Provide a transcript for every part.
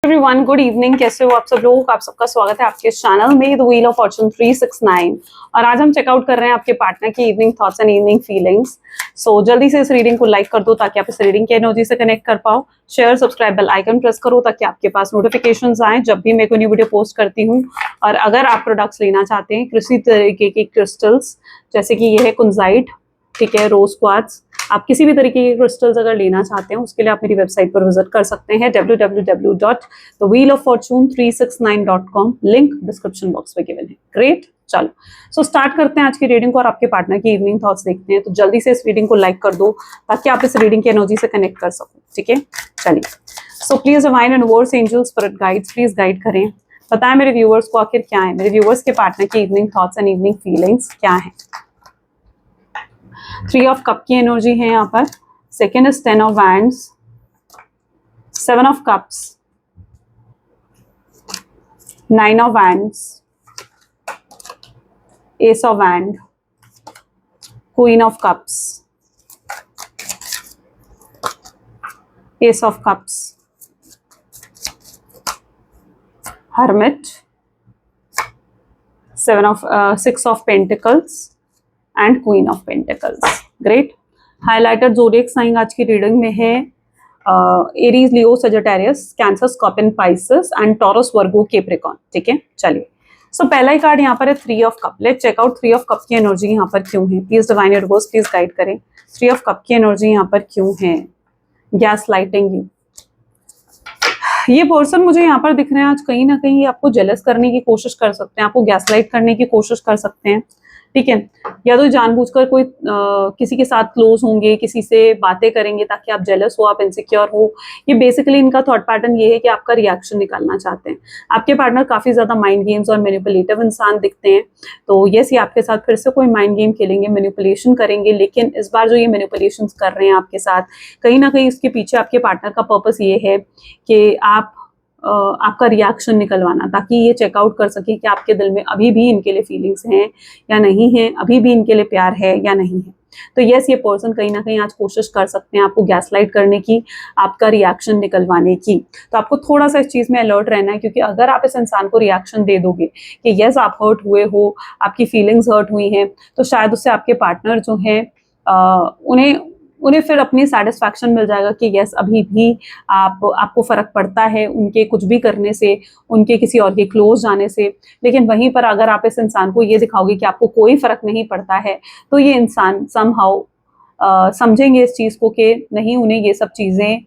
Everyone, good evening. कैसे हो आप सब लोग? आप सबका स्वागत है आपके चैनल में द व्हील ऑफ फॉर्चून 369। और आज हम चेकआउट कर रहे हैं आपके पार्टनर की evening thoughts and evening feelings. So जल्दी से इस रीडिंग को लाइक कर दो ताकि आप इस रीडिंग की एनर्जी से कनेक्ट कर पाओ। Share, subscribe, bell icon press करो ताकि आपके पास नोटिफिकेशंस आए जब भी मैं कोई न्यू वीडियो पोस्ट करती हूँ। और अगर आप प्रोडक्ट्स लेना चाहते हैं किसी तरीके की क्रिस्टल्स, जैसे कि ये है कुंजाइट, ठीक है, रोज क्वार्ट्ज, आप किसी भी तरीके के क्रिस्टल्स अगर लेना चाहते हैं उसके लिए आप मेरी वेबसाइट पर विजिट कर सकते हैं www.thewheeloffortune369.com। लिंक डिस्क्रिप्शन बॉक्स में गिवन है। ग्रेट, चलो सो स्टार्ट करते हैं आज की रीडिंग को और आपके पार्टनर की इवनिंग थॉट्स देखते हैं। तो जल्दी से इस रीडिंग को लाइक कर दो ताकि आप इस रीडिंग की एनर्जी से कनेक्ट कर सको, ठीक है। चलिए, so please divine universe, angels, spirit guides, please guide करें, बताएं मेरे व्यूअर्स को आखिर क्या है, मेरे व्यूअर्स के पार्टनर की evening thoughts and evening feelings क्या है। 3 ऑफ कप की एनर्जी है यहाँ पर। Second is 10 of wands, 7 of cups, 9 of wands, ace of wand, queen of cups, ace of cups, hermit, 6 of pentacles and queen of pentacles. Great. Highlighted zodiac sign आज की reading में है Aries, Leo, Sagittarius, Cancer, Scorpion, Pisces and Taurus, Virgo, Capricorn, ठीक है। चलिए, सो पहला ही card यहाँ पर है 3 of cup. Let's check out 3 of cup की एनर्जी यहाँ पर क्यों है। Please divine universe, please guide करें 3 ऑफ कप की एनर्जी यहाँ पर क्यों है। गैस लाइटिंग यू, ये पर्सन मुझे यहाँ पर दिख रहे हैं आज कहीं ना कहीं आपको जेलस करने की कोशिश कर सकते हैं, आपको गैसलाइट करने की कोशिश कर सकते हैं, ठीक है। या तो जानबूझकर कोई किसी के साथ क्लोज होंगे, किसी से बातें करेंगे ताकि आप जेलस हो, आप इनसिक्योर हो। ये बेसिकली इनका थॉट पैटर्न ये है कि आपका रिएक्शन निकालना चाहते हैं। आपके पार्टनर काफी ज्यादा माइंड गेम्स और मैनिपुलेटिव इंसान दिखते हैं। तो यस, ये आपके साथ फिर से कोई माइंड गेम खेलेंगे, मैनिपुलेशन करेंगे। लेकिन इस बार जो ये मैनिपुलेशन कर रहे हैं आपके साथ, कहीं ना कहीं इसके पीछे आपके पार्टनर का पर्पस ये है कि आपका रिएक्शन निकलवाना, ताकि ये चेकआउट कर सके कि आपके दिल में अभी भी इनके लिए फीलिंग्स हैं या नहीं है, अभी भी इनके लिए प्यार है या नहीं है। तो यस, ये पर्सन कहीं ना कहीं आज कोशिश कर सकते हैं आपको गैसलाइट करने की, आपका रिएक्शन निकलवाने की। तो आपको थोड़ा सा इस चीज में अलर्ट रहना है, क्योंकि अगर आप इस इंसान को रिएक्शन दे दोगे कि यस आप हर्ट हुए हो, आपकी फीलिंग्स हर्ट हुई हैं, तो शायद उससे आपके पार्टनर जो हैं उन्हें फिर अपनी सेटिस्फैक्शन मिल जाएगा कि यस अभी भी आपको फर्क पड़ता है उनके कुछ भी करने से, उनके किसी और के क्लोज जाने से। लेकिन वहीं पर अगर आप इस इंसान को ये दिखाओगे कि आपको कोई फर्क नहीं पड़ता है, तो ये इंसान समहाउ समझेंगे इस चीज को कि नहीं, उन्हें ये सब चीजें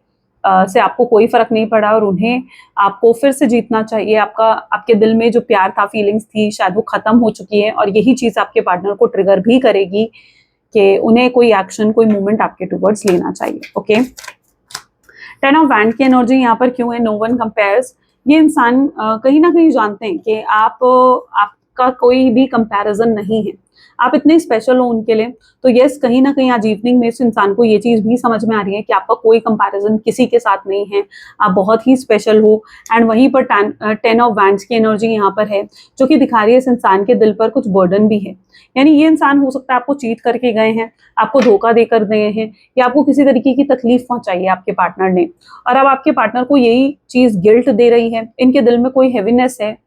से आपको कोई फर्क नहीं पड़ा और उन्हें आपको फिर से जीतना चाहिए। आपके दिल में जो प्यार था, फीलिंग्स थी, शायद वो खत्म हो चुकी है। और यही चीज आपके पार्टनर को ट्रिगर भी करेगी कि उन्हें कोई एक्शन, कोई मूवमेंट आपके टुवर्ड्स लेना चाहिए। ओके, 10 ऑफ वैंड की एनर्जी यहाँ पर क्यों है। No one compares. ये इंसान कहीं ना कहीं जानते हैं कि आपका कोई भी कंपैरिजन नहीं है, आप इतने स्पेशल हो उनके लिए। तो यस, कहीं ना कहीं आज इवनिंग में इस इंसान को ये चीज भी समझ में आ रही है कि आपका कोई कंपैरिजन किसी के साथ नहीं है, आप बहुत ही स्पेशल हो। एंड वहीं पर 10 ऑफ वैंड्स की एनर्जी यहाँ पर है, जो कि दिखा रही है इस इंसान के दिल पर कुछ बर्डन भी है। यानी ये इंसान हो सकता है आपको चीट करके गए हैं, आपको धोखा देकर गए हैं, या आपको किसी तरीके की तकलीफ पहुंचाई है आपके पार्टनर ने, और अब आपके पार्टनर को यही चीज गिल्ट दे रही है। इनके दिल में कोई हैवीनेस है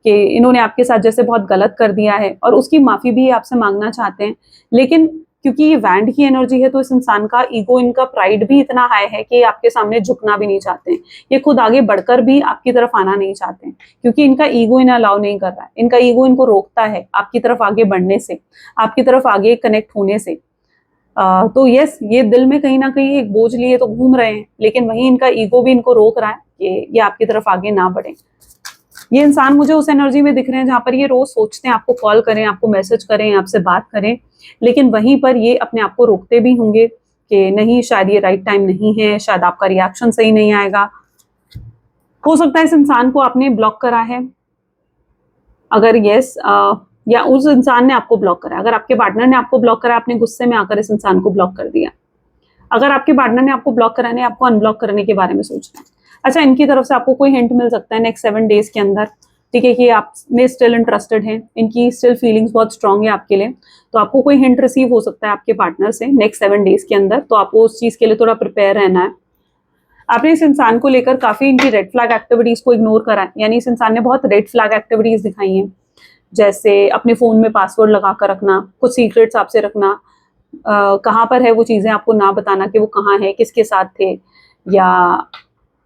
कि इन्होंने आपके साथ जैसे बहुत गलत कर दिया है, और उसकी माफी भी आपसे मांगना चाहते हैं। लेकिन क्योंकि ये वैंड की एनर्जी है, तो इस इंसान का ईगो, इनका प्राइड भी इतना हाई है कि आपके सामने झुकना भी नहीं चाहते हैं। ये खुद आगे बढ़कर भी आपकी तरफ आना नहीं चाहते हैं, क्योंकि इनका ईगो इन्हें अलाउ नहीं कर रहा है। इनका ईगो इनको रोकता है आपकी तरफ आगे बढ़ने से, आपकी तरफ आगे कनेक्ट होने से। तो यस, ये दिल में कहीं ना कहीं एक बोझ लिए तो घूम रहे हैं, लेकिन वहीं इनका ईगो भी इनको रोक रहा है कि ये आपकी तरफ आगे ना बढ़े। ये इंसान मुझे उस एनर्जी में दिख रहे हैं जहां पर ये रोज सोचते हैं आपको कॉल करें, आपको मैसेज करें, आपसे बात करें, लेकिन वहीं पर ये अपने आप को रोकते भी होंगे कि नहीं, शायद ये राइट टाइम नहीं है, शायद आपका रिएक्शन सही नहीं आएगा। हो सकता है इस इंसान को आपने ब्लॉक करा है, अगर यस, या उस इंसान ने आपको ब्लॉक करा। अगर आपके पार्टनर ने आपको ब्लॉक करा, आपने गुस्से में आकर इस इंसान को ब्लॉक कर दिया। अगर आपके पार्टनर ने आपको ब्लॉक कराने, आपको अनब्लॉक करने के बारे में सोच रहे हैं। अच्छा, इनकी तरफ से आपको कोई हिंट मिल सकता है नेक्स्ट 7 डेज के अंदर, ठीक है, कि आप में स्टिल इंटरेस्टेड हैं, इनकी स्टिल फीलिंग्स बहुत स्ट्रांग है आपके लिए। तो आपको कोई हिंट रिसीव हो सकता है आपके पार्टनर से नेक्स्ट 7 डेज के अंदर। तो आपको उस चीज के लिए थोड़ा प्रिपेयर रहना है। आपने इस इंसान को लेकर काफी इनकी रेड फ्लैग एक्टिविटीज को इग्नोर करा है, यानी इस इंसान ने बहुत रेड फ्लैग एक्टिविटीज दिखाई हैं, जैसे अपने फोन में पासवर्ड लगा कर रखना, कुछ सीक्रेट्स आपसे रखना, कहाँ पर है वो चीजें आपको ना बताना कि वो कहाँ है, किसके साथ थे, या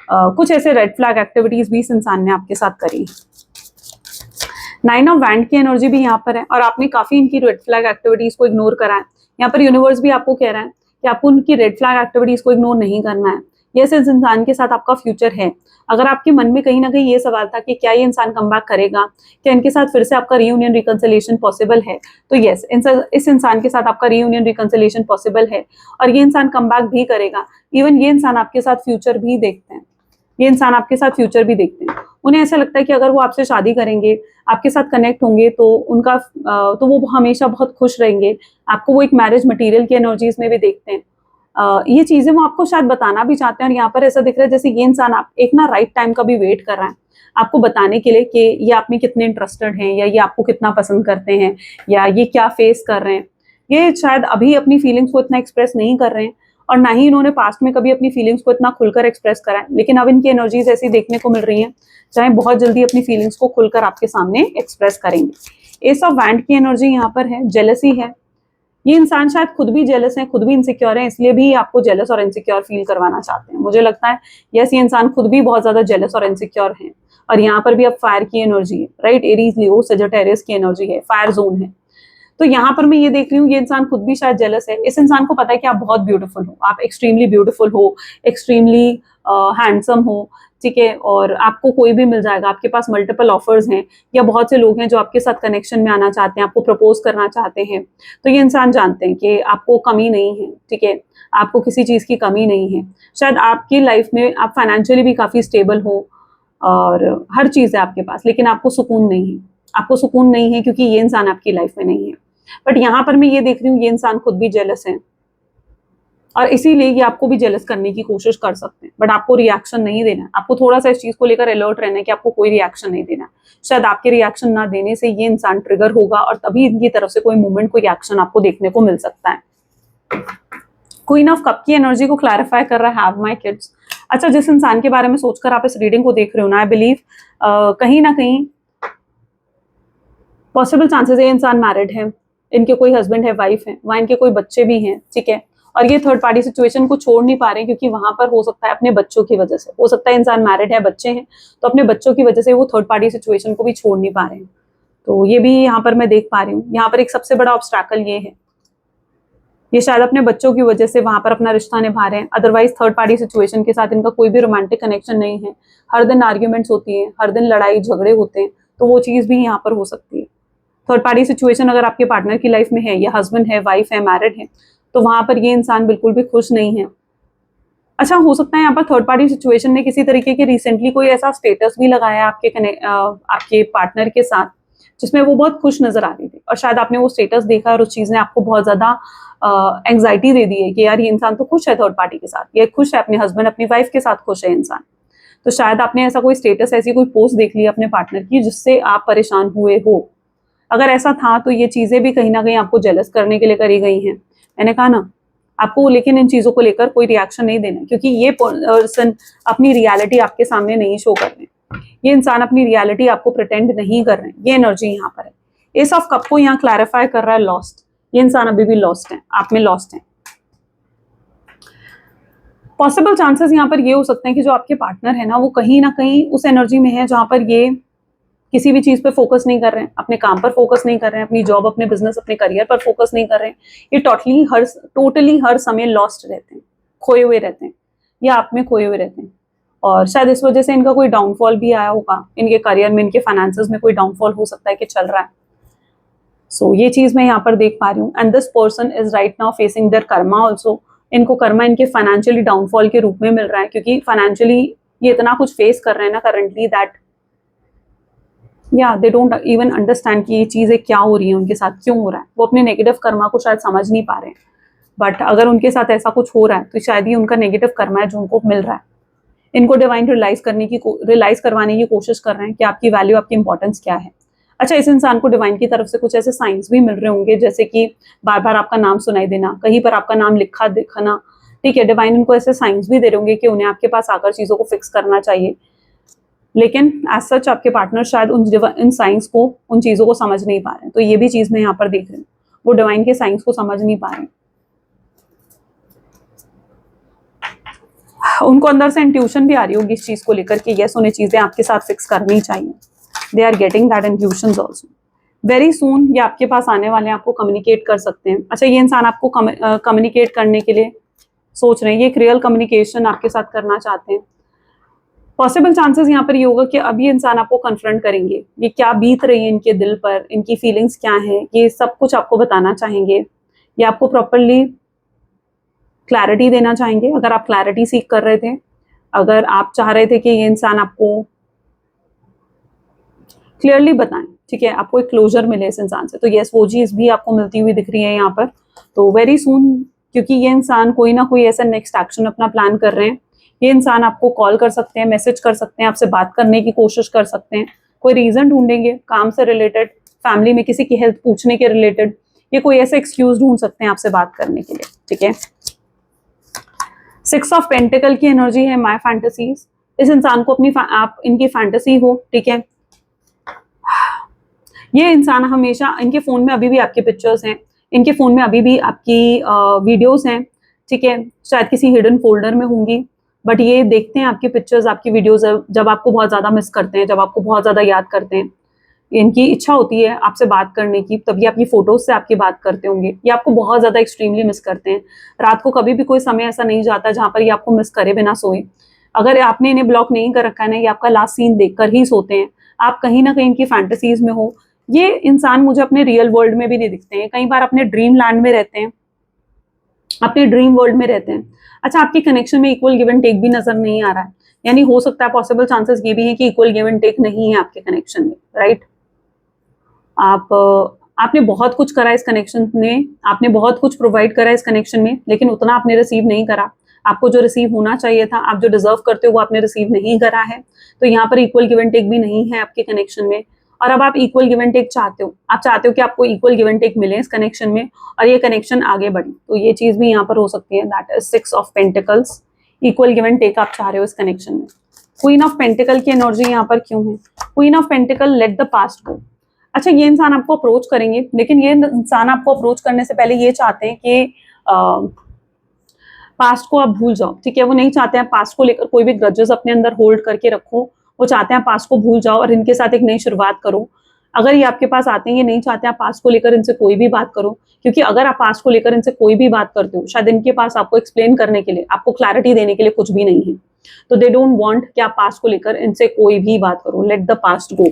कुछ ऐसे रेड फ्लैग एक्टिविटीज भी इस इंसान ने आपके साथ करी। 9 ऑफ वैंड की एनर्जी भी यहाँ पर है और आपने काफी इनकी रेड फ्लैग एक्टिविटीज को इग्नोर करा है। यहाँ पर यूनिवर्स भी आपको कह रहा है कि आपको उनकी रेड फ्लैग एक्टिविटीज को इग्नोर नहीं करना है। यस, इस इंसान के साथ आपका फ्यूचर है। अगर आपके मन में कहीं ना कहीं ये सवाल था कि क्या ये इंसान कम बैक करेगा, क्या इनके साथ फिर से आपका रीयूनियन रिकंसिलिएशन पॉसिबल है, तो यस, इस इंसान के साथ आपका रीयूनियन रिकंसिलिएशन पॉसिबल है और ये इंसान कम बैक भी करेगा। इवन ये इंसान आपके साथ फ्यूचर भी देखते हैं, ये इंसान आपके साथ फ्यूचर भी देखते हैं। उन्हें ऐसा लगता है कि अगर वो आपसे शादी करेंगे, आपके साथ कनेक्ट होंगे, तो उनका तो वो हमेशा बहुत खुश रहेंगे। आपको वो एक मैरिज मटेरियल की एनर्जीज में भी देखते हैं। ये चीजें वो आपको शायद बताना भी चाहते हैं और यहाँ पर ऐसा दिख रहा है जैसे ये इंसान आप एक ना राइट टाइम का भी वेट कर रहा है आपको बताने के लिए कि ये आप में कितने इंटरेस्टेड हैं, या ये आपको कितना पसंद करते हैं, या ये क्या फेस कर रहे हैं। ये शायद अभी अपनी फीलिंग्स को इतना एक्सप्रेस नहीं कर रहे हैं और ना ही इन्होंने पास्ट में कभी अपनी फीलिंग्स को इतना खुलकर एक्सप्रेस करा है, लेकिन अब इनकी एनर्जीज ऐसी देखने को मिल रही हैं चाहे बहुत जल्दी अपनी फीलिंग्स को खुलकर आपके सामने एक्सप्रेस करेंगे। एस ऑफ वैंड की एनर्जी यहाँ पर है, जेलसी है। ये इंसान शायद खुद भी जेलस है, खुद भी इनसिक्योर है, इसलिए भी आपको जेलस और इनसिक्योर फील करवाना चाहते हैं। मुझे लगता है यस, ये इंसान खुद भी बहुत ज्यादा जेलस और इनसिक्योर है। और यहाँ पर भी अब फायर की एनर्जी है, राइट, एरीज लियो सजिटेरियस की एनर्जी है, फायर जोन है। तो यहाँ पर मैं ये देख रही हूँ ये इंसान खुद भी शायद जेलस है। इस इंसान को पता है कि आप बहुत ब्यूटीफुल हो, आप एक्सट्रीमली ब्यूटीफुल हो, एक्सट्रीमली हैंडसम हो, ठीक है, और आपको कोई भी मिल जाएगा, आपके पास मल्टीपल ऑफर्स हैं, या बहुत से लोग हैं जो आपके साथ कनेक्शन में आना चाहते हैं, आपको प्रपोज करना चाहते हैं। तो ये इंसान जानते हैं कि आपको कमी नहीं है, ठीक है, आपको किसी चीज़ की कमी नहीं है। शायद आपकी लाइफ में आप फाइनेंशियली भी काफ़ी स्टेबल हो और हर चीज़ है आपके पास, लेकिन आपको सुकून नहीं है। आपको सुकून नहीं है क्योंकि ये इंसान आपकी लाइफ में नहीं है। बट यहाँ पर मैं ये देख रही हूँ ये इंसान खुद भी जेलस है और इसीलिए ये आपको भी जेलस करने की कोशिश कर सकते हैं, बट आपको रिएक्शन नहीं देना है। आपको थोड़ा सा इस चीज को लेकर अलर्ट रहना है कि आपको कोई रिएक्शन नहीं देना है। शायद आपके रिएक्शन ना देने से ये इंसान ट्रिगर होगा और तभी इनकी तरफ से कोई मूवमेंट, कोई एक्शन आपको देखने को मिल सकता है। क्वीन ऑफ कप की एनर्जी को क्लैरिफाई कर रहा है, हैव माय किड्स। अच्छा, जिस इंसान के बारे में सोचकर आप इस रीडिंग को देख रहे हो ना, आई बिलीव कहीं ना कहीं पॉसिबल चांसेस है इंसान मैरिड है, इनके कोई हस्बैंड है, वाइफ है, वहाँ इनके कोई बच्चे भी हैं, ठीक है, और ये थर्ड पार्टी सिचुएशन को छोड़ नहीं पा रहे हैं क्योंकि वहां पर हो सकता है अपने बच्चों की वजह से, हो सकता है इंसान मैरिड है, बच्चे हैं, तो अपने बच्चों की वजह से वो थर्ड पार्टी सिचुएशन को भी छोड़ नहीं पा रहे हैं। तो ये भी यहाँ पर मैं देख पा रही हूँ। यहाँ पर एक सबसे बड़ा ऑब्स्टैकल ये है, ये शायद अपने बच्चों की वजह से वहां पर अपना रिश्ता निभा रहे हैं, अदरवाइज थर्ड पार्टी सिचुएशन के साथ इनका कोई भी रोमांटिक कनेक्शन नहीं है। हर दिन आर्ग्यूमेंट्स होती है, हर दिन लड़ाई झगड़े होते हैं, तो वो चीज भी यहाँ पर हो सकती है। थर्ड पार्टी सिचुएशन अगर आपके पार्टनर की लाइफ में है, या हस्बैंड है, वाइफ है, मैरिड है, तो वहां पर ये इंसान बिल्कुल भी खुश नहीं है। अच्छा, हो सकता है यहाँ पर थर्ड पार्टी सिचुएशन ने किसी तरीके के रिसेंटली कोई ऐसा स्टेटस भी लगाया आपके पार्टनर के साथ जिसमें वो बहुत खुश नजर आ रही थी, और शायद आपने वो स्टेटस देखा और उस चीज ने आपको बहुत ज्यादा एंग्जाइटी दे दी है कि यार ये इंसान तो खुश है थर्ड पार्टी के साथ, ये खुश है अपने हस्बैंड अपनी वाइफ के साथ खुश है इंसान। तो शायद आपने ऐसा कोई स्टेटस, ऐसी कोई पोस्ट देख ली अपने पार्टनर की जिससे आप परेशान हुए हो। अगर ऐसा था तो ये चीजें भी कहीं ना कहीं आपको जेलस करने के लिए करी गई हैं। मैंने कहा ना आपको, लेकिन इन चीजों को लेकर कोई रिएक्शन नहीं देना, क्योंकि ये पर्सन अपनी रियलिटी आपके सामने नहीं शो कर रहे, ये इंसान अपनी रियलिटी आपको प्रिटेंड नहीं कर रहे हैं। ये एनर्जी यहाँ पर है। एस ऑफ कप को यहाँ क्लैरिफाई कर रहा है लॉस्ट। ये इंसान अभी भी लॉस्ट है, आप में लॉस्ट है। पॉसिबल चांसेस यहाँ पर ये हो सकते हैं कि जो आपके पार्टनर है ना, वो कहीं ना कहीं उस एनर्जी में है जहां पर ये किसी भी चीज पे फोकस नहीं कर रहे हैं, अपने काम पर फोकस नहीं कर रहे हैं, अपनी जॉब, अपने बिजनेस, अपने करियर पर फोकस नहीं कर रहे हैं। ये टोटली हर समय लॉस्ट रहते हैं, खोए हुए रहते हैं, या आप में खोए हुए रहते हैं। और शायद इस वजह से इनका कोई डाउनफॉल भी आया होगा, इनके करियर में, इनके फाइनेंसेस में कोई डाउनफॉल हो सकता है कि चल रहा है। सो ये चीज मैं यहाँ पर देख पा रही हूँ। And this person is right now facing their karma also. इनको कर्मा इनके फाइनेंशियली डाउनफॉल के रूप में मिल रहा है, क्योंकि फाइनेंशियली ये इतना कुछ फेस कर रहे हैं ना currently, that they don't even understand कि ये चीजें क्या हो रही है उनके साथ, क्यों हो रहा है। वो अपने नेगेटिव कर्मा को शायद समझ नहीं पा रहे हैं, बट अगर उनके साथ ऐसा कुछ हो रहा है तो शायद ये उनका नेगेटिव कर्मा है जो उनको मिल रहा है। इनको डिवाइन रियलाइज करवाने की कोशिश कर रहे हैं कि आपकी वैल्यू, आपकी इंपॉर्टेंस क्या है। अच्छा, इस इंसान को डिवाइन की तरफ से कुछ ऐसे साइंस भी मिल रहे होंगे, जैसे कि बार बार आपका नाम सुनाई देना, कहीं पर आपका नाम लिखा दिखना, ठीक है, डिवाइन इनको ऐसे साइंस भी दे रहे होंगे कि उन्हें आपके पास आकर चीज़ों को फिक्स करना चाहिए, लेकिन एज सच आपके पार्टनर शायद उन साइंस को, उन चीज़ों को समझ नहीं पा रहे हैं। तो ये भी चीज़ मैं यहाँ पर देख रही हूँ, वो डिवाइन के साइंस को समझ नहीं पा रहे हैं। उनको अंदर से इंट्यूशन भी आ रही होगी इस चीज़ को लेकर कि यस, उन्हें चीज़ें आपके साथ फिक्स करनी चाहिए। They are getting that intuitions also. Very soon ये आपके पास आने वाले हैं, आपको कम्युनिकेट कर सकते हैं। अच्छा, ये इंसान आपको कम्युनिकेट करने के लिए सोच रहे हैं, ये एक रियल कम्युनिकेशन आपके साथ करना चाहते हैं। पॉसिबल चांसेस यहाँ पर ये होगा कि अभी इंसान आपको कन्फ्रंट करेंगे, ये क्या बीत रही है इनके दिल पर, इनकी फीलिंग्स क्या हैं, ये सब कुछ आपको बताना चाहेंगे, ये आपको प्रॉपरली क्लैरिटी देना चाहेंगे। अगर आप क्लैरिटी सीख कर रहे थे, अगर आप चाह रहे थे कि ये इंसान आपको क्लियरली बताएं, ठीक है, आपको एक क्लोजर मिले इस इंसान से, तो यस, वो चीज़ भी आपको मिलती हुई दिख रही है यहाँ पर। तो वेरी सून, क्योंकि ये इंसान कोई ना कोई ऐसा नेक्स्ट एक्शन अपना प्लान कर रहे हैं, ये इंसान आपको कॉल कर सकते हैं, मैसेज कर सकते हैं, आपसे बात करने की कोशिश कर सकते हैं, कोई रीज़न ढूंढेंगे काम से रिलेटेड, फैमिली में किसी की हेल्थ पूछने के रिलेटेड, ये कोई ऐसा एक्सक्यूज ढूंढ सकते हैं आपसे बात करने के लिए, ठीक है। 6 ऑफ पेंटिकल की एनर्जी है माय फैंटेसीज। इस इंसान को अपनी आप इनकी फैंटेसी हो, ठीक है। ये इंसान हमेशा, इनके फोन में अभी भी आपकी पिक्चर्स हैं, इनके फोन में अभी भी आपकी वीडियोस हैं, ठीक है, शायद किसी हिडन फोल्डर में होंगी, बट ये देखते हैं आपकी पिक्चर्स, आपकी वीडियोस जब आपको बहुत ज्यादा मिस करते हैं, जब आपको बहुत ज्यादा याद करते हैं, इनकी इच्छा होती है आपसे बात करने की, तभी आपकी फोटोज से आपकी बात करते होंगे, ये आपको बहुत ज्यादा एक्सट्रीमली मिस करते हैं। रात को कभी भी कोई समय ऐसा नहीं जाता जहां पर ये आपको मिस करे बिना सोए। अगर आपने इन्हें ब्लॉक नहीं कर रखा है ना, ये आपका लास्ट सीन देखकर ही सोते हैं। आप कहीं ना कहीं इनकी फैंटेसीज में हो। ये इंसान मुझे अपने रियल वर्ल्ड में भी नहीं दिखते हैं, कई बार अपने ड्रीम लैंड में रहते हैं, अपने ड्रीम वर्ल्ड में रहते हैं। अच्छा, आपके कनेक्शन में इक्वल गिव एंड टेक भी नजर नहीं आ रहा है, यानी हो सकता है पॉसिबल चांसेस ये भी है कि इक्वल गिव एंड टेक नहीं है आपके कनेक्शन में, राइट। आपने बहुत कुछ करा इस कनेक्शन में, आपने बहुत कुछ प्रोवाइड करा इस कनेक्शन में, लेकिन उतना आपने रिसीव नहीं करा। आपको जो रिसीव होना चाहिए था, आप जो डिजर्व करते हो, वो आपने रिसीव नहीं करा है। तो यहाँ पर इक्वल गिव एंड टेक भी नहीं है आपके कनेक्शन में। और अब आप इक्वल गिव एंड टेक चाहते हो, आप चाहते हो कि आपको इक्वल गिव एंड टेक मिले इस कनेक्शन में, और ये कनेक्शन आगे बढ़े। तो ये चीज भी यहाँ पर हो सकती है, that is 6 of pentacles. Equal give and take आप चाह रहे हो इस कनेक्शन में। क्वीन ऑफ पेंटिकल की एनर्जी यहाँ पर क्यों है? Queen of pentacle, let the past go. अच्छा, ये इंसान आपको अप्रोच करेंगे, लेकिन ये इंसान आपको अप्रोच करने से पहले ये चाहते हैं कि पास्ट को आप भूल जाओ, ठीक है। वो नहीं चाहते हैं पास्ट को लेकर कोई भी ग्रजेस अपने अंदर होल्ड करके रखो, वो चाहते हैं पास्ट को भूल जाओ और इनके साथ एक नई शुरुआत करो। अगर ये आपके पास आते हैं, ये नहीं चाहते हैं पास्ट को लेकर इनसे कोई भी बात करो, क्योंकि अगर आप पास्ट को लेकर इनसे कोई भी बात करते हो, शायद इनके पास आपको एक्सप्लेन करने के लिए, आपको क्लैरिटी देने के लिए कुछ भी नहीं है। तो दे डोंट वांट कि आप पास्ट को लेकर इनसे कोई भी बात करो। Late the past go,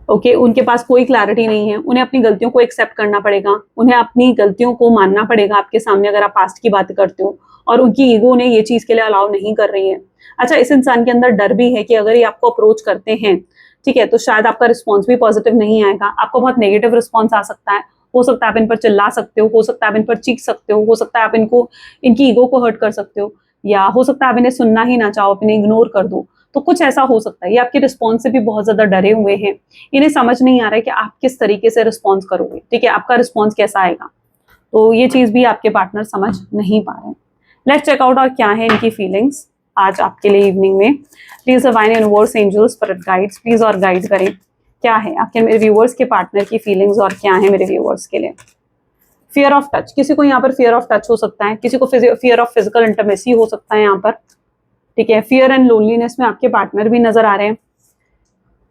okay. उनके पास कोई क्लैरिटी नहीं है, उन्हें अपनी गलतियों को एक्सेप्ट करना पड़ेगा, उन्हें अपनी गलतियों को मानना पड़ेगा आपके सामने अगर आप पास्ट की बात करते हो, और उनकी ईगो उन्हें ये चीज के लिए अलाउ नहीं कर रही है। अच्छा, इस इंसान के अंदर डर भी है कि अगर ये आपको अप्रोच करते हैं, ठीक है, तो शायद आपका रिस्पॉन्स भी पॉजिटिव नहीं आएगा, आपको बहुत नेगेटिव रिस्पॉन्स आ सकता है। हो सकता है आप इन पर चिल्ला सकते हो सकता है आप इन पर चीख सकते हो सकता है आप इनको, इनकी ईगो को हर्ट कर सकते हो, या हो सकता है आप इन्हें सुनना ही ना चाहो, इन्हें इग्नोर कर दो। तो कुछ ऐसा हो सकता है। ये आपके रिस्पॉन्स से भी बहुत ज्यादा डरे हुए हैं, इन्हें समझ नहीं आ रहा है कि आप किस तरीके से रिस्पॉन्स करोगे, ठीक है, आपका रिस्पॉन्स कैसा आएगा। तो ये चीज भी आपके पार्टनर समझ नहीं पा रहे हैं। लेट्स चेक आउट और क्या है इनकी फीलिंग्स आज आपके लिए इवनिंग में। Please divine universe, angels, spirit guides, please और गाइड करें क्या है आपके मेरे व्यूअर्स के पार्टनर की फीलिंग्स, और क्या है मेरे व्यूअर्स के लिए। फियर ऑफ टच, किसी को यहाँ पर फियर ऑफ टच हो सकता है, किसी को फियर ऑफ फिजिकल इंटीमेसी हो सकता है यहाँ पर, ठीक है। फियर एंड लोनलीनेस में आपके पार्टनर भी नजर आ रहे हैं।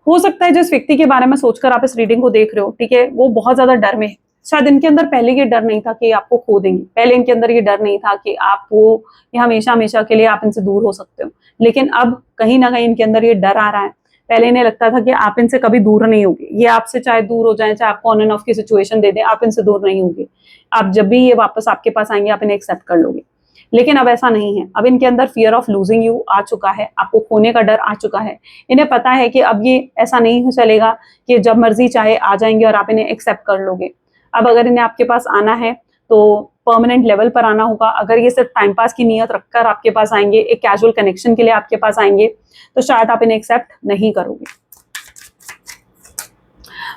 हो सकता है जिस व्यक्ति के बारे में सोचकर आप इस रीडिंग को देख रहे हो, ठीक है, वो बहुत ज्यादा डर में है। शायद इनके अंदर पहले ये डर नहीं था कि आपको खो देंगे, पहले इनके अंदर ये डर नहीं था कि आपको ये हमेशा हमेशा के लिए आप इनसे दूर हो सकते हो, लेकिन अब कहीं ना कहीं इनके अंदर ये डर आ रहा है। पहले इन्हें लगता था कि आप इनसे कभी दूर नहीं होगे, ये आपसे चाहे दूर हो जाए, चाहे आपको ऑन एंड ऑफ की सिचुएशन दे दे, आप इनसे दूर नहीं होंगे। आप जब भी ये वापस आपके पास आएंगे, आप इन्हें एक्सेप्ट कर लोगे। लेकिन अब ऐसा नहीं है, अब इनके अंदर फियर ऑफ लूजिंग यू आ चुका है, आपको खोने का डर आ चुका है। इन्हें पता है कि अब ये ऐसा नहीं चलेगा कि जब मर्जी चाहे आ जाएंगे और आप इन्हें एक्सेप्ट कर लोगे। अब अगर इन्हें आपके पास आना है तो परमानेंट लेवल पर आना होगा। अगर ये सिर्फ टाइम पास की नियत रखकर आपके पास आएंगे, एक कैजुअल कनेक्शन के लिए आपके पास आएंगे, तो शायद आप इन्हें एक्सेप्ट नहीं करोगे।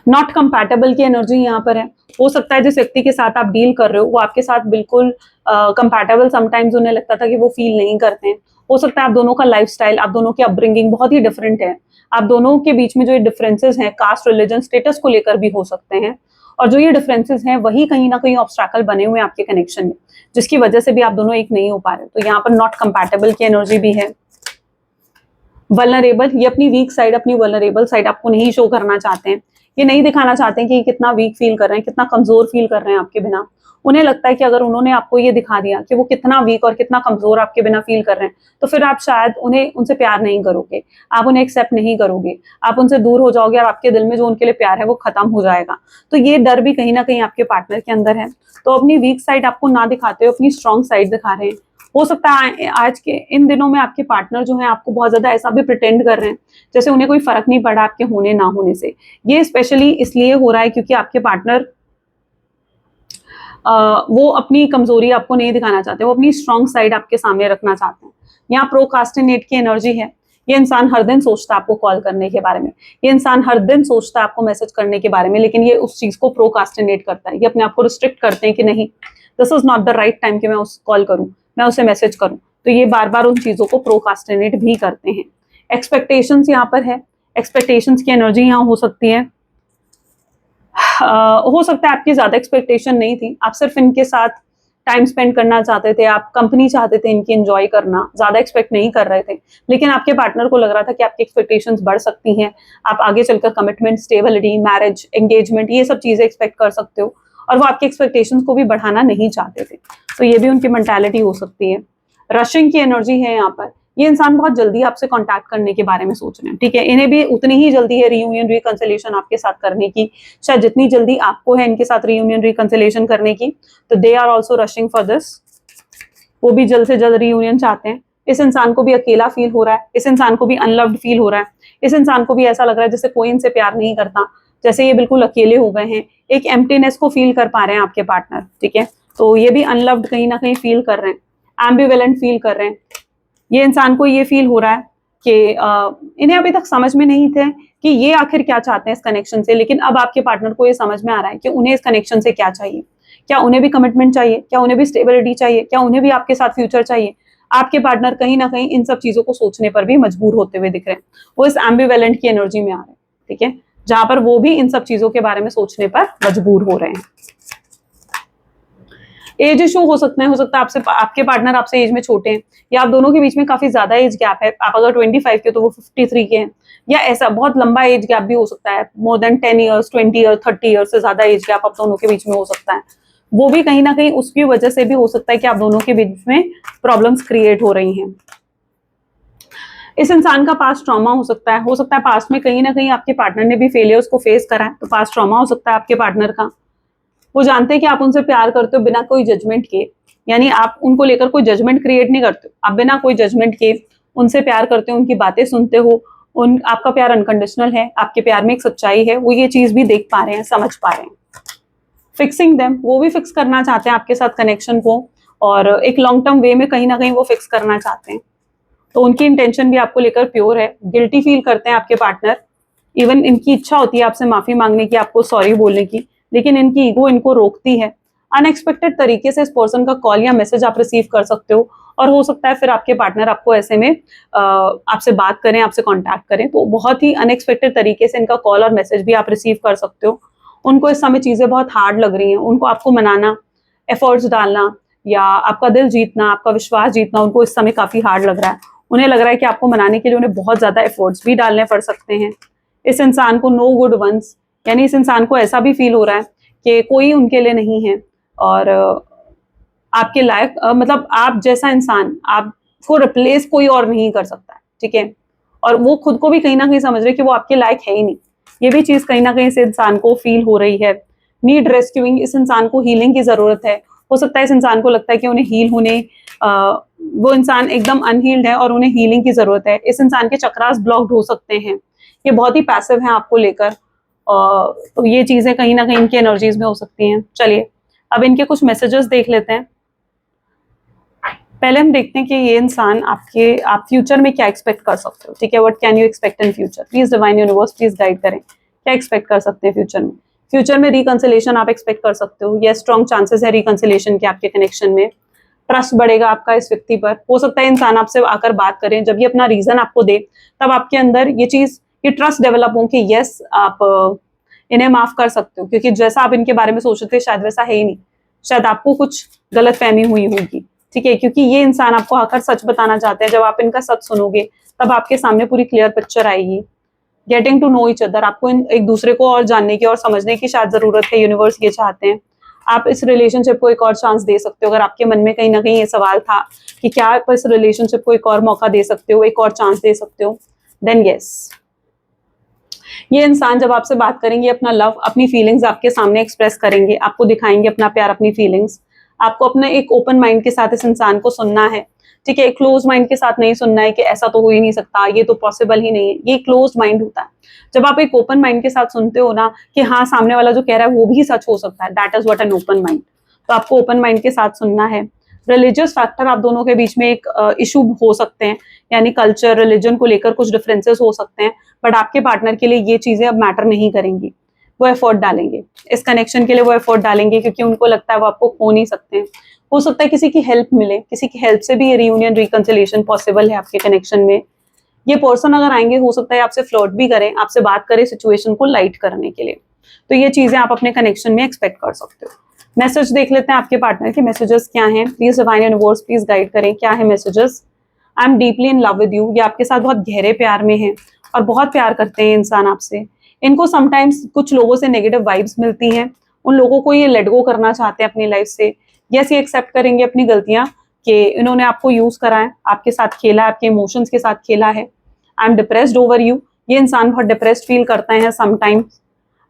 नॉट कंपैटिबल की एनर्जी यहाँ पर है। हो सकता है जिस व्यक्ति के साथ आप डील कर रहे हो वो आपके साथ बिल्कुल कंपैटिबल समटाइम्स उन्हें लगता था कि वो फील नहीं करते हैं। हो सकता है आप दोनों का लाइफस्टाइल, आप दोनों की अपब्रिंगिंग बहुत ही डिफरेंट है। आप दोनों के बीच में जो ये डिफरेंसेस हैं कास्ट, रिलीजन, स्टेटस को लेकर भी हो सकते हैं, और जो ये डिफरेंसेस हैं वही कहीं ना कहीं ऑब्स्टैकल बने हुए हैं आपके कनेक्शन में, जिसकी वजह से भी आप दोनों एक नहीं हो पा रहे। तो यहाँ पर नॉट कंपैटिबल की एनर्जी भी है। वल्नरेबल, ये अपनी वीक साइड, अपनी वल्नरेबल साइड आपको नहीं शो करना चाहते हैं। ये नहीं दिखाना चाहते हैं कि कितना वीक फील कर रहे हैं, कितना कमजोर फील कर रहे हैं आपके बिना। उन्हें लगता है कि अगर उन्होंने आपको ये दिखा दिया कि वो कितना वीक और कितना कमजोर आपके बिना फील कर रहे हैं, तो फिर आप शायद उनसे प्यार नहीं करोगे, आप उन्हें एक्सेप्ट नहीं करोगे, आप उनसे दूर हो जाओगे, और आपके दिल में जो उनके लिए प्यार है वो खत्म हो जाएगा। तो ये डर भी कहीं ना कहीं आपके पार्टनर के अंदर है। तो अपनी वीक साइड आपको ना दिखाते हो, अपनी स्ट्रॉन्ग साइड दिखा रहे हैं। हो सकता है आज के इन दिनों में आपके पार्टनर जो है आपको बहुत ज्यादा ऐसा भी प्रिटेंड कर रहे हैं जैसे उन्हें कोई फर्क नहीं पड़ा आपके होने ना होने से। ये स्पेशली इसलिए हो रहा है क्योंकि आपके पार्टनर वो अपनी कमजोरी आपको नहीं दिखाना चाहते, वो अपनी स्ट्रॉन्ग साइड आपके सामने रखना चाहते हैं। यहाँ प्रोकास्टिनेट की एनर्जी है। ये इंसान हर दिन सोचता है आपको कॉल करने के बारे में, ये इंसान हर दिन सोचता है आपको मैसेज करने के बारे में, लेकिन ये उस चीज को प्रोकास्टिनेट करता है। ये अपने आप को रिस्ट्रिक्ट करते हैं कि नहीं, this is not the right time कि मैं उस कॉल करूं, मैं उसे मैसेज करूं। तो ये बार बार उन चीजों को प्रोकास्टिनेट भी करते हैं। एक्सपेक्टेशंस यहाँ पर है, एक्सपेक्टेशंस की एनर्जी यहाँ हो सकती है। हो सकता है आपकी ज्यादा एक्सपेक्टेशन नहीं थी, आप सिर्फ इनके साथ टाइम स्पेंड करना चाहते थे, आप कंपनी चाहते थे इनकी, एंजॉय करना, ज्यादा एक्सपेक्ट नहीं कर रहे थे। लेकिन आपके पार्टनर को लग रहा था कि आपकी एक्सपेक्टेशंस बढ़ सकती हैं, आप आगे चलकर कमिटमेंट, स्टेबिलिटी, मैरिज, एंगेजमेंट, ये सब चीजें एक्सपेक्ट कर सकते हो, और वो आपकी एक्सपेक्टेशंस को भी बढ़ाना नहीं चाहते थे। तो ये भी उनकी मेंटालिटी हो सकती है। रशिंग की एनर्जी है यहाँ पर। ये इंसान बहुत जल्दी आपसे कांटेक्ट करने के बारे में सोच रहे हैं, ठीक है। इन्हें भी उतनी ही जल्दी है रियूनियन, रिकंसिलिएशन आपके साथ करने की, शायद जितनी जल्दी आपको है इनके साथ रियूनियन, रिकंसिलिएशन करने की। तो they are also rushing for this. वो भी जल्द से जल्द रियूनियन चाहते हैं। इस इंसान को भी अकेला फील हो रहा है, इस इंसान को भी अनलव्ड फील हो रहा है, इस इंसान को भी ऐसा लग रहा है जैसे कोई इनसे प्यार नहीं करता, जैसे ये बिल्कुल अकेले हो गए हैं। एक एम्प्टीनेस को फील कर पा रहे हैं आपके पार्टनर, ठीक है। तो ये भी अनलव्ड कहीं ना कहीं फील कर रहे हैं, एम्बिवेलेंट फील कर रहे हैं। ये इंसान को ये फील हो रहा है कि इन्हें अभी तक समझ में नहीं थे कि ये आखिर क्या चाहते हैं इस कनेक्शन से, लेकिन अब आपके पार्टनर को ये समझ में आ रहा है कि उन्हें इस कनेक्शन से क्या चाहिए। क्या उन्हें भी कमिटमेंट चाहिए, क्या उन्हें भी स्टेबिलिटी चाहिए, क्या उन्हें भी आपके साथ फ्यूचर चाहिए। आपके पार्टनर कहीं ना कहीं इन सब चीजों को सोचने पर भी मजबूर होते हुए दिख रहे हैं। वो इस एम्बिवेलेंट की एनर्जी में आ रहे हैं, ठीक है, जहां पर वो भी इन सब चीजों के बारे में सोचने पर मजबूर हो रहे हैं। एज इशू हो सकते हैं, हो सकता है आपसे आपके पार्टनर आपसे एज में छोटे हैं, या आप दोनों के बीच में काफी ज्यादा एज गैप है। आप अगर 25 के तो वो 53 के हैं, या ऐसा बहुत लंबा एज गैप भी हो सकता है, more than 10 years, 20 years, 30 years से ज्यादा एज गैप आप दोनों के बीच में हो सकता है। वो भी कहीं ना कहीं उसकी वजह से भी हो सकता है कि आप दोनों के बीच में प्रॉब्लम्स क्रिएट हो रही हैं। इस इंसान का पास्ट ट्रॉमा हो सकता है पास्ट में कहीं ना कहीं आपके पार्टनर ने भी फेलियर्स को फेस करा है, तो पास्ट ट्रॉमा हो सकता है आपके पार्टनर का। वो जानते हैं कि आप उनसे प्यार करते हो बिना कोई जजमेंट के, यानी आप उनको लेकर कोई जजमेंट क्रिएट नहीं करते, आप बिना कोई जजमेंट के उनसे प्यार करते हो, उनकी बातें सुनते हो, आपका प्यार अनकंडीशनल है, आपके प्यार में एक सच्चाई है। वो ये चीज भी देख पा रहे हैं, समझ पा रहे हैं। फिक्सिंग देम, वो भी फिक्स करना चाहते हैं आपके साथ कनेक्शन को, और एक लॉन्ग टर्म वे में कहीं ना कहीं वो फिक्स करना चाहते हैं। तो उनकी इंटेंशन भी आपको लेकर प्योर है। गिल्टी फील करते हैं आपके पार्टनर, इवन इनकी इच्छा होती है आपसे माफी मांगने की, आपको सॉरी बोलने की, लेकिन इनकी ईगो इनको रोकती है। अनएक्सपेक्टेड तरीके से इस पर्सन का कॉल या मैसेज आप रिसीव कर सकते हो, और हो सकता है फिर आपके पार्टनर आपको ऐसे में आपसे बात करें, आपसे कांटेक्ट करें, तो बहुत ही अनएक्सपेक्टेड तरीके से इनका कॉल और मैसेज भी आप रिसीव कर सकते हो। उनको इस समय चीजें बहुत हार्ड लग रही हैं, उनको आपको मनाना, एफर्ट्स डालना, या आपका दिल जीतना, आपका विश्वास जीतना उनको इस समय काफी हार्ड लग रहा है। उन्हें लग रहा है कि आपको मनाने के लिए उन्हें बहुत ज्यादा एफर्ट्स भी डालने पड़ सकते हैं। इस इंसान को नो गुड वंस, यानी इस इंसान को ऐसा भी फील हो रहा है कि कोई उनके लिए नहीं है, और आपके लायक मतलब आप जैसा इंसान आपको रिप्लेस कोई और नहीं कर सकता है, ठीक है। और वो खुद को भी कहीं ना कहीं समझ रहे कि वो आपके लायक है ही नहीं। ये भी चीज कहीं ना कहीं इस इंसान को फील हो रही है। नीड रेस्क्यूइंग, इस इंसान को हीलिंग की जरूरत है। हो सकता है इस इंसान को लगता है कि उन्हें हील होने वो इंसान एकदम अनहील्ड है और उन्हें हीलिंग की जरूरत है। इस इंसान के चक्रास ब्लॉक्ड हो सकते हैं, ये बहुत ही पैसिव है आपको लेकर, तो ये चीजें कहीं ना कहीं इनकी एनर्जीज में हो सकती हैं। चलिए अब इनके कुछ मैसेजेस देख लेते हैं। पहले हम देखते हैं कि ये इंसान आप फ्यूचर में क्या एक्सपेक्ट कर सकते हो, ठीक है। What can you expect in future, please divine universe please guide करें, क्या एक्सपेक्ट कर सकते हैं फ्यूचर में। फ्यूचर में रिकंसिलिएशन आप एक्सपेक्ट कर सकते हो, ये स्ट्रॉन्ग चांसेस है रिकंसिलिएशन के आपके कनेक्शन में। ट्रस्ट बढ़ेगा आपका इस व्यक्ति पर। हो सकता है इंसान आपसे आकर बात करें, जब ये अपना रीजन आपको दे तब आपके अंदर ये ट्रस्ट डेवलप हो कि यस आप इन्हें माफ कर सकते हो, क्योंकि जैसा आप इनके बारे में सोच रहे थे शायद वैसा है ही नहीं, शायद आपको कुछ गलत फहमी हुई होगी, ठीक है, क्योंकि ये इंसान आपको आकर सच बताना चाहते हैं। जब आप इनका सच सुनोगे तब आपके सामने पूरी क्लियर पिक्चर आएगी। Getting to know each other, आपको एक दूसरे को और जानने की और समझने की शायद जरूरत है, यूनिवर्स ये चाहते हैं। आप इस रिलेशनशिप को एक और चांस दे सकते हो। अगर आपके मन में कहीं ना कहीं ये सवाल था कि क्या आप इस रिलेशनशिप को एक और मौका दे सकते हो, एक और चांस दे सकते हो, देन यस, ये इंसान जब आपसे बात करेंगे अपना लव, अपनी फीलिंग्स आपके सामने एक्सप्रेस करेंगे, आपको दिखाएंगे अपना प्यार, अपनी फीलिंग्स। आपको अपने एक ओपन माइंड के साथ इस इंसान को सुनना है, ठीक है, क्लोज माइंड के साथ नहीं सुनना है कि ऐसा तो हो ही नहीं सकता, ये तो पॉसिबल ही नहीं है, ये क्लोज माइंड होता है। जब आप एक ओपन माइंड के साथ सुनते हो ना कि हाँ सामने वाला जो कह रहा है वो भी सच हो सकता है, that is what an open mind. तो आपको ओपन माइंड के साथ सुनना है। रिलीजियस फैक्टर, आप दोनों के बीच में एक इशू हो सकते हैं, यानी कल्चर रिलीजन को लेकर कुछ डिफरेंसेस हो सकते हैं, बट आपके पार्टनर के लिए ये चीजें अब मैटर नहीं करेंगी। वो एफर्ट डालेंगे इस कनेक्शन के लिए, वो एफर्ट डालेंगे क्योंकि उनको लगता है वो आपको खो नहीं सकते हैं। हो सकता है किसी की हेल्प मिले, किसी की हेल्प से भी ये रियूनियन रिकंसिलिएशन पॉसिबल है आपके कनेक्शन में। ये पर्सन अगर आएंगे हो सकता है आपसे फ्लर्ट भी करें, आपसे बात करें सिचुएशन को लाइट करने के लिए। तो ये चीजें आप अपने कनेक्शन में एक्सपेक्ट कर सकते हो। मैसेज देख लेते हैं आपके पार्टनर के मैसेजेस क्या हैं। Please divine universe please guide करें, क्या है messages. I am deeply in love with you, ये आपके साथ बहुत गहरे प्यार में है और बहुत प्यार करते हैं इंसान आपसे। इनको समटाइम्स कुछ लोगों से नेगेटिव वाइब्स मिलती हैं, उन लोगों को ये लेट गो करना चाहते हैं अपनी लाइफ से। यस, ये एक्सेप्ट करेंगे अपनी गलतियां कि इन्होंने आपको यूज करा है, आपके साथ खेला है, आपके इमोशंस के साथ खेला है। I am depressed over you, ये इंसान बहुत डिप्रेस्ड फील करते हैं समटाइम्स।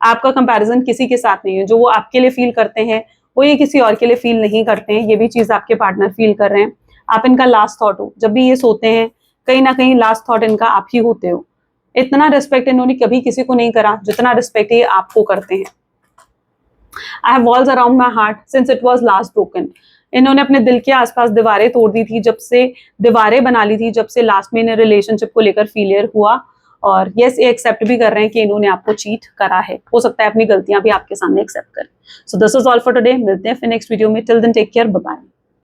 आपका कंपैरिजन किसी के साथ नहीं है, जो वो आपके लिए फील करते हैं वो ये किसी और के लिए फील नहीं करते हैं, ये भी चीज आपके पार्टनर फील कर रहे हैं। आप इनका लास्ट थॉट हो, जब भी ये सोते हैं कहीं ना कहीं लास्ट थॉट इनका आप ही होते हो। इतना रिस्पेक्ट इन्होंने कभी किसी को नहीं करा जितना रिस्पेक्ट ये आपको करते हैं। I have walls around my heart since it was last broken, इन्होंने अपने दिल के आसपास दीवारें तोड़ दी थी, जब से दीवारें बना ली थी, जब से लास्ट में इन्हें रिलेशनशिप को लेकर फेलियर हुआ। और यस, ये एक्सेप्ट भी कर रहे हैं कि इन्होंने आपको चीट करा है, हो सकता है अपनी गलतियां भी आपके सामने एक्सेप्ट करें। So this is all for today, मिलते हैं फिर नेक्स्ट वीडियो में। Till then take care, bye bye.